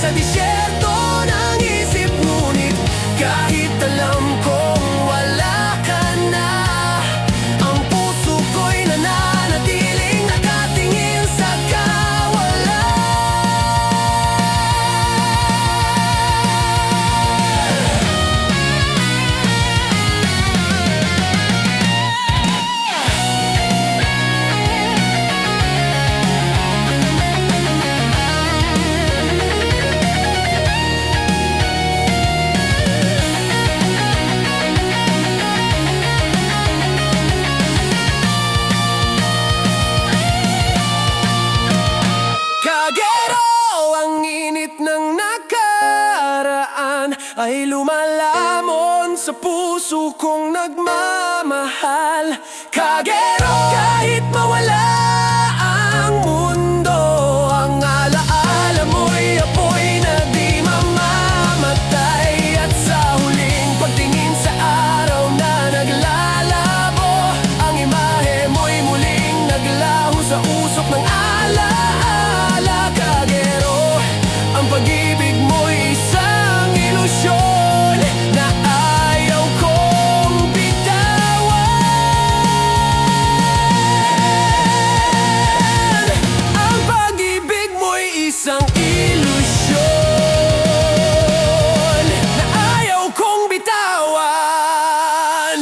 Sa disyerto ng isip, ngunit kahit alam kong wala ka na, ang puso ko'y nananatiling nakatingin sa kawalan. Kagero, ang init ng nakaraan ay lumalamon sa puso kong nagmamahal. Kagero, kahit mawala ang mundo, ang alaala mo'y apoy na di mamamatay. At sa huling pagtingin sa araw na naglalabo, ang imahe mo'y muling naglaho sa usok ng alaala. Kagero, ang pag-ibig mo'y isang ilusyon na ayaw kong bitawan. Ang pag-ibig mo'y isang ilusyon na ayaw kong bitawan.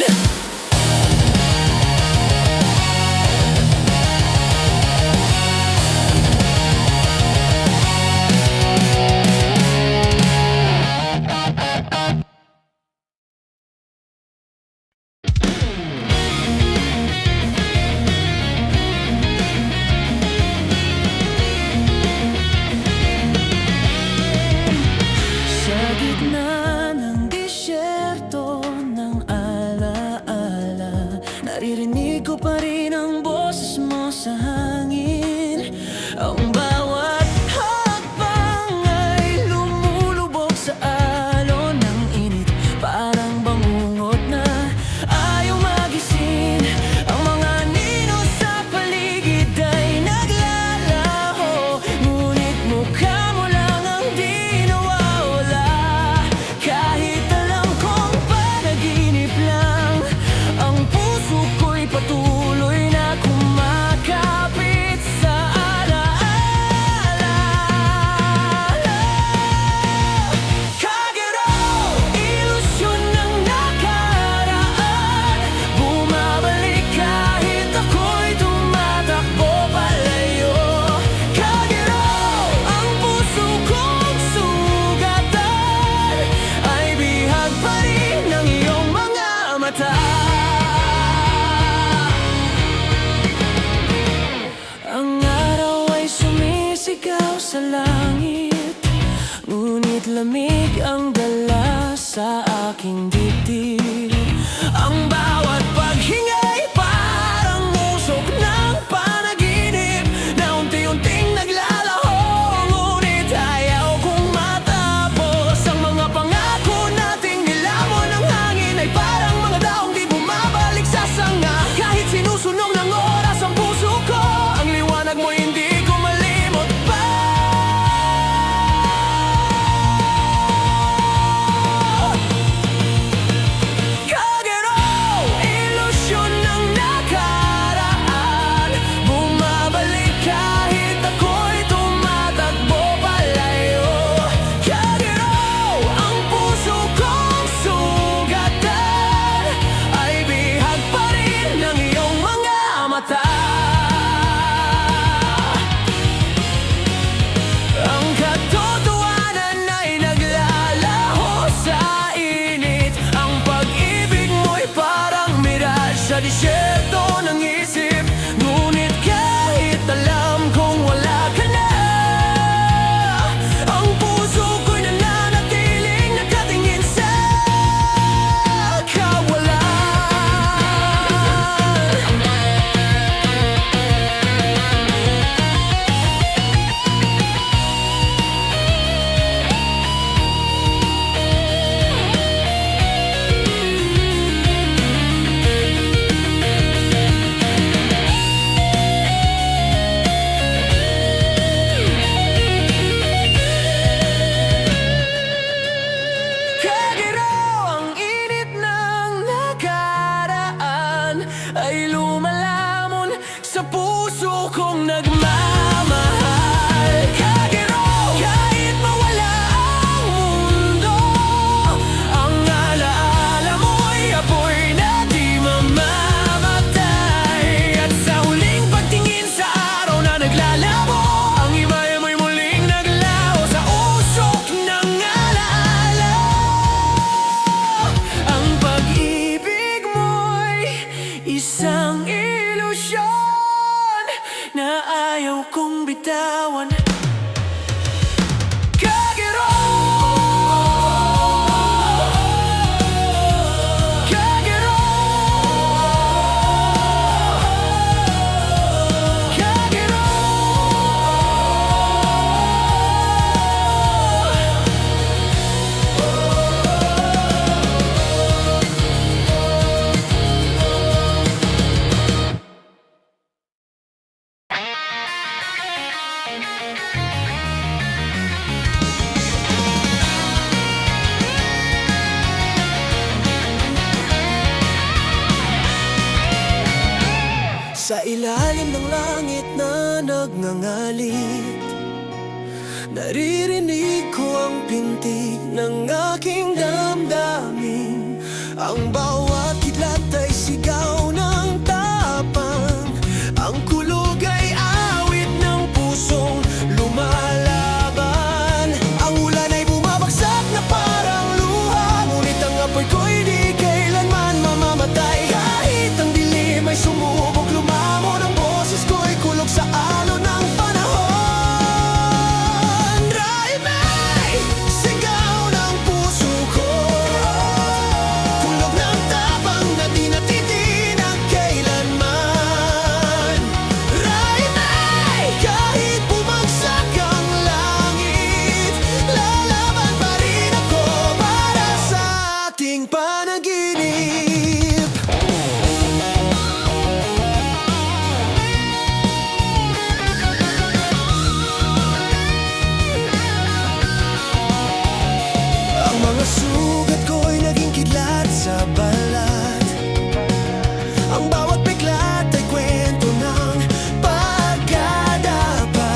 Sa gitna ng disyerto ng alaala, naririnig ko pa rin ang boses mo sa hangin. Ang bawat hakbang ay lumulubog sa alon ng init, parang bangungot na ayaw magising. Ang mga nino sa paligid ay naglalaho, ngunit mukha mo lang ang di nawawala. Kahit alam kong panaginip lang, ang puso ko'y patuloy na kumakapit sa alaala. Kagero, ilusyon ng nakaraan, bumabalik kahit ako'y tumatakbo palayo. Kagero, ang puso kong sugatan ay bihag pa rin ng iyong mga mata. Ang araw ay sumisigaw sa langit, ngunit lamig ang dala sa aking dibdib. Ang bawat paghingay parang usok ng panaginip na unti-unting naglalaho, ngunit ayaw kong matapos. Ang mga pangako nating nilamon ng hangin ay parang mga daong di bumabalik sa sanga. Kahit sinusunog ng oras ang puso ko, ang liwanag mo hindi ko malimot pa. Kagero, ilusyon ilalim ng langit na nagngangalit, naririnig ko ang pintig ng aking damdamin. Ang bawat kidlat ay sigaw ng tapang, ang kulog ay awit ng pusong lumalaban. Ang ulan ay bumabagsak na parang luha, ngunit ang apoy ko'y di kailanman mamamatay. Kahit ang dilim ay sumubok lumamon, ang boses ko'y kulog sa alon ng panahon. Raimay, sigaw ng puso ko, kulog ng tapang na di natitinag kailanman. Raimay, kahit bumagsak ang langit, lalaban pa rin ako para sa ating panaginip. Ang mga sugat ko'y naging kidlat sa balat, ang bawat biglat ay kwento ng pagkadapa.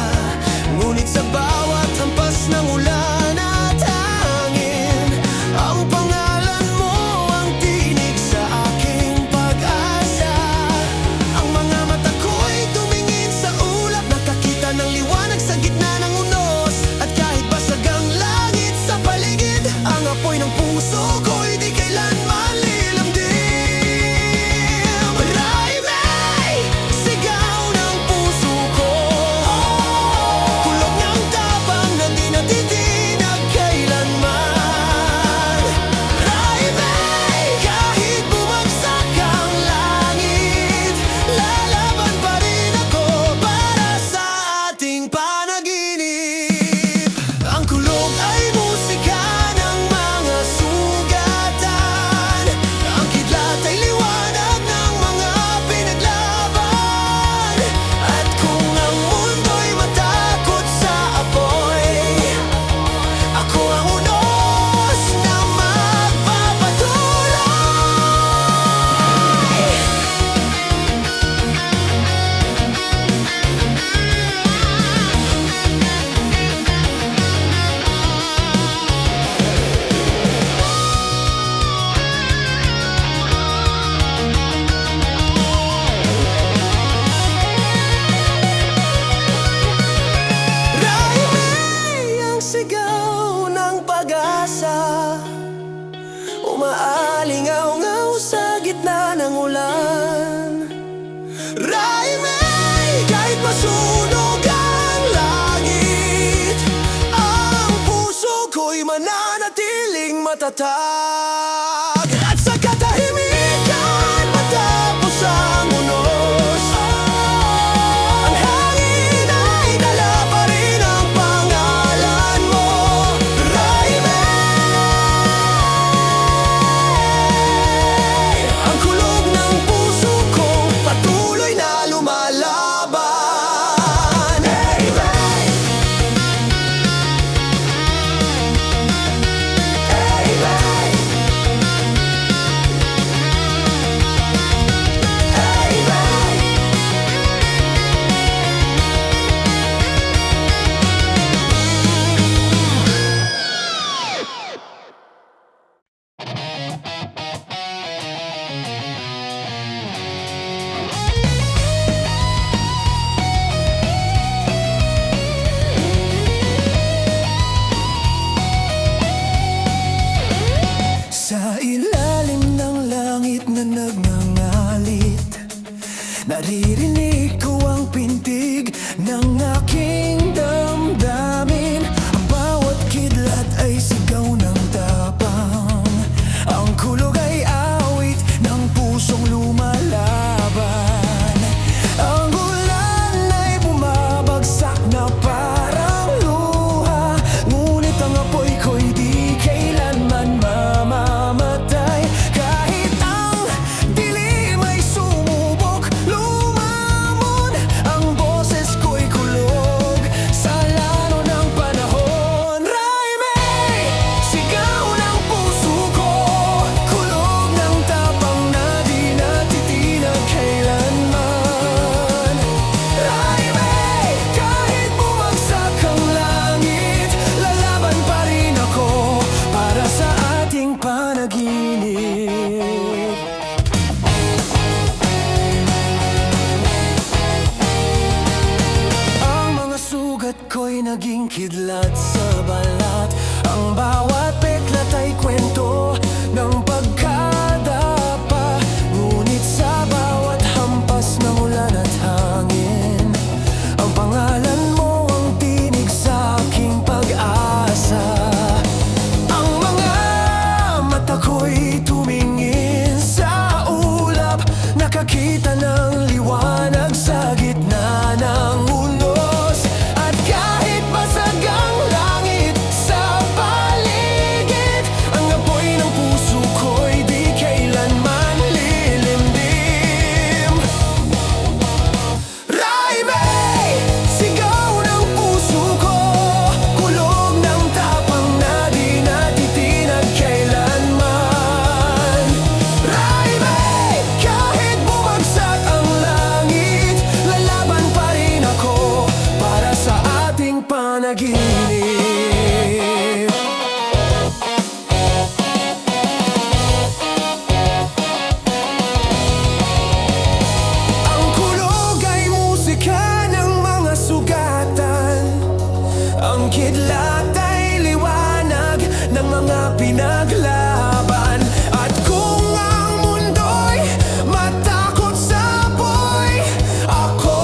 Ngunit sa bawat hampas ng ulan at hangin, ang pangalan mo ang tinig sa aking pag-asa. Ang mga mata ko'y tumingin sa ulap, nakakita ng liwanag sa gitna ng unos. At kahit basag ang langit sa paligid, ang apoy ng puso ko'y di kailanman lilamdim. Raimay, sigaw ng puso ko, kulog ng tapang na di natitinag kailanman. Raimay, kahit bumagsak ang langit, lalaban pa rin ako para sa ating panaginip. Ang kulog ay musika ng mga sugatan, ang kidlat ay liwanag ng mga pinaglaban. At kung ang mundo'y matakot sa apoy, ako ang unos na magpapatuloy. Raimay, ang sigaw ng pag-asa, umaalingaw-ngaw sa gitna ng ulan. Raimay, kahit masunog ang langit, ang puso ko'y mananatiling matatag. At sa katahimikan matapos ang unos, ang hangin ay dala pa rin ang pangalan mo. Raimay, ang kulog ng puso ko patuloy na lumalaban. Raimay, Raimay, pinaglaban. At kung ang mundo'y matakot sa apoy, ako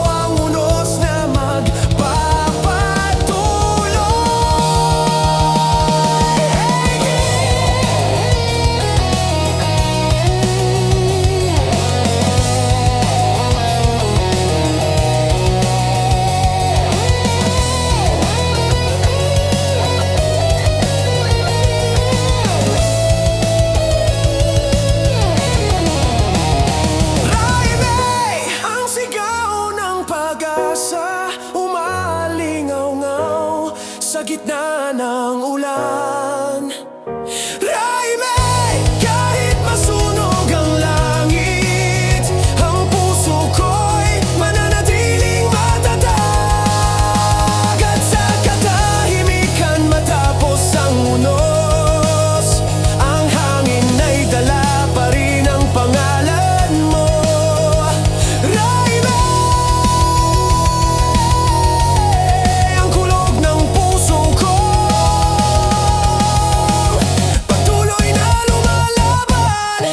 ang unos na Raimay, ang sigaw ng pag-asa, umalingaw-ngaw sa gitna ng ulan. Raimay, kahit masunog ang langit, ang puso ko'y mananatiling matatag. At sa katahimikan matapos ang unos, ang hangin ay dala pa rin ang pangalan mo. Raimay, ang kulog ng puso ko patuloy na lumalaban.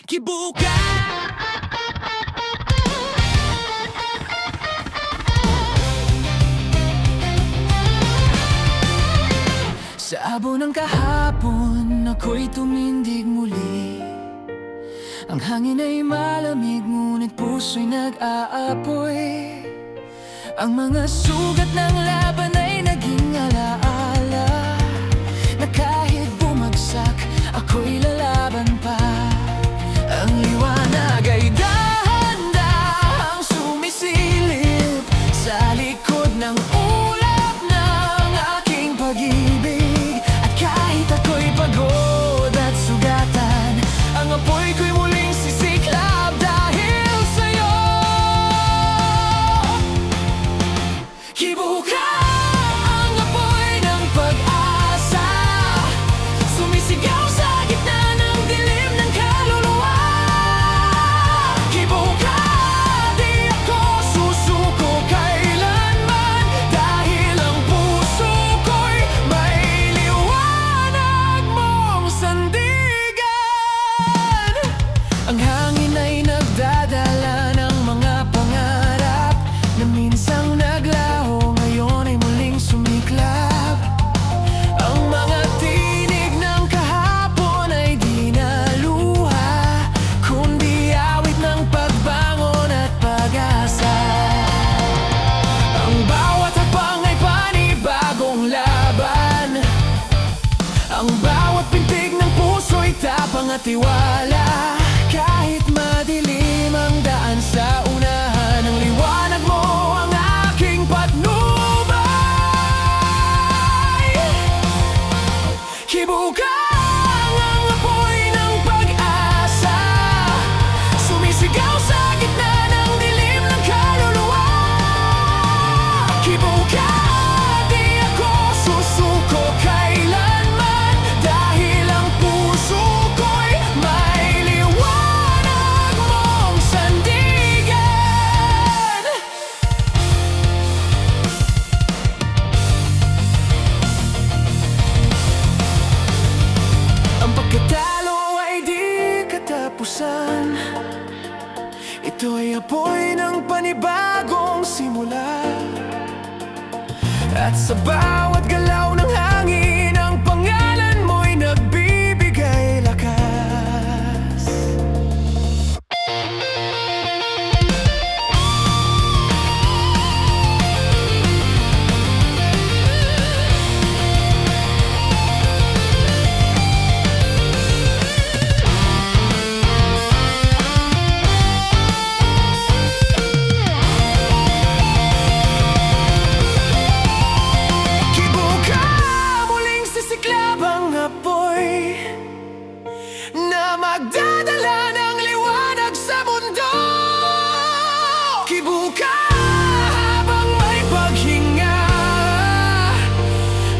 Kibuka! Sa abo ng kahapon, ako'y tumindig muli. Ang hangin ay malamig, ngunit puso'y nag-aapoy. Ang mga sugat ng laban ay naging alaala, na kahit bumagsak, ako'y lalaban pa. Ang liwanag ay dahan-dahang sumisilip sa likod ng ulap ng aking pag-ibig. At kahit ako'y pagod at sugatan, ang apoy ko'y muling sisiklab dahil sa'yo. Kibuka ang apoy ng pag-asa, sumisigaw sa gitna ng dilim ng kaluluwa. Kibuka, di ako susuko kailanman, dahil ang puso ko'y may liwanag mong sandigan. Ang hangin ay nagdadala ng mga pangarap na minsang naglaho, ngayon ay muling sumiklab. Ang mga tinig ng kahapon ay di na luha, kundi awit ng pagbangon at pag-asa. Ang bawat hakbang ay panibagong laban, ang bawat pintig ng puso'y tapang at tiwala. Kahit madilim ang daan sa unahan, ang liwanag mo ang aking patnubay. Kibuka ang apoy ng pag-asa, sumisigaw sa gitna ng dilim ng kaluluwa. Kibuka, di ako susuko kailanman, dahil ang puso ko'y may liwanag mong sandigan. Ang pagkatalo ay di katapusan, ito ay apoy ng panibagong simula. At sa bawat galaw ng hangin, ang pangalan mo'y nagbibigay lakas. Kibuka, muling sisiklab ang apoy na magdadala ng liwanag sa mundo. Kibuka, habang may paghinga,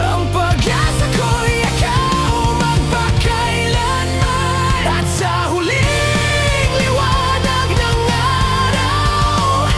ang pag-asa ko'y ikaw magpakailanman. At sa huling liwanag ng araw,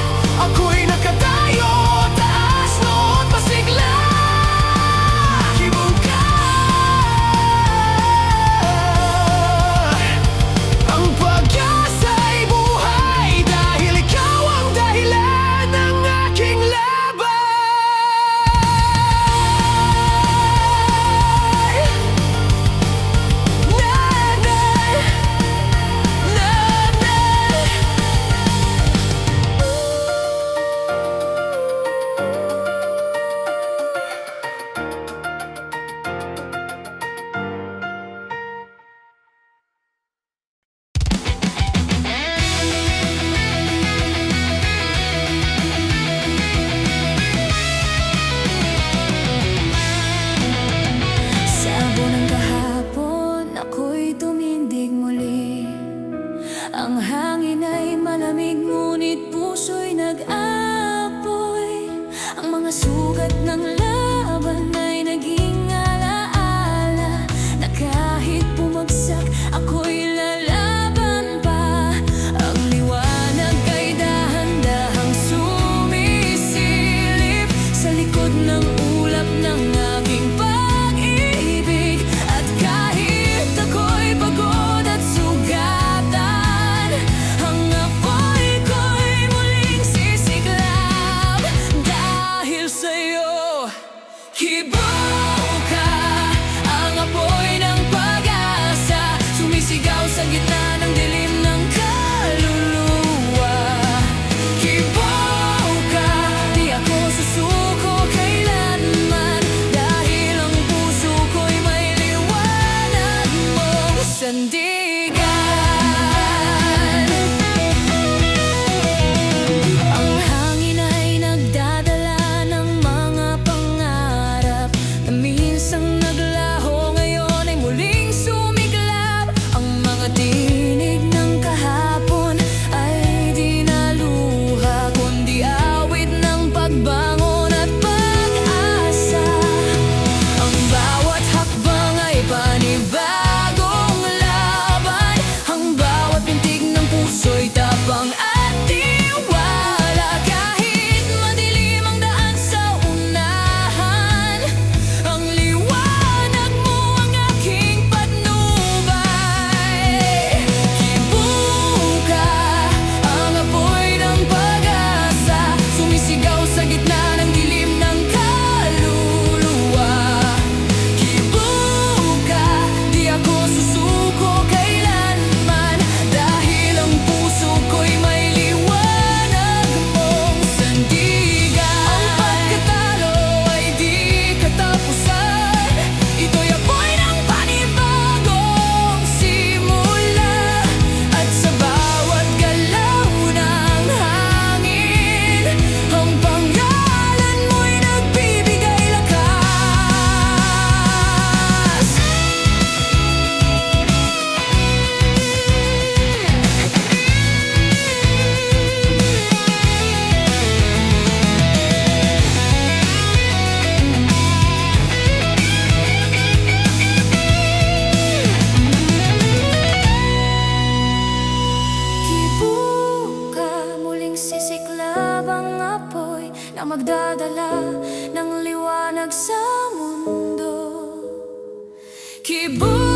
puso'y nag-apoy. Ang mga sugat ng laban ay naging alaala, na kahit bumagsak ako'y lalaban pa. Ang liwanag ay dahan-dahang sumisilip sa likod ng ulap ng aking pag-ibig. At kahit ako'y pagod at sugatan, ang apoy ko'y muling sisiklab. Dahil sa'yo, kibaw ka, ang apoy ng pag-asa, sumisigaw sa gitna ng dilim ng kaluluwa. Kibaw ka, di ako susuko kailanman, dahil ang puso ko'y may liwanag mong sandigan. Ang hangin ay nagdadala ng mga pangarap na minsang naglaho, ngayon ay muling sumiklab. Ang mga tinig ng kahapon ay di na luha, kundi awit ng pagbangon at pag-asa. Ang bawat hakbang ay panibagong laban, ang bawat pintig ng puso'y tapang at tiwala. Kahit madilim ang daan sa unahan, ang liwanag mo ang aking patnubay. Kibuo ka, ang apoy ng pag-asa, sumisigaw sa gitna ng dilim ng kaluluwa. Kibuo ka, di ako susuko kailanman, dahil ang puso ko'y may liwanag mong sandigan. Ang pagkatalo ay di katapusan, ito'y apoy ng panibagong simula. At sa bawat galaw ng hangin, ang pangalan mo'y nagbibigay lakas. Kibuo ka, muling sisiklab ang apoy na magdadala ng liwanag sa mundo. Kibuo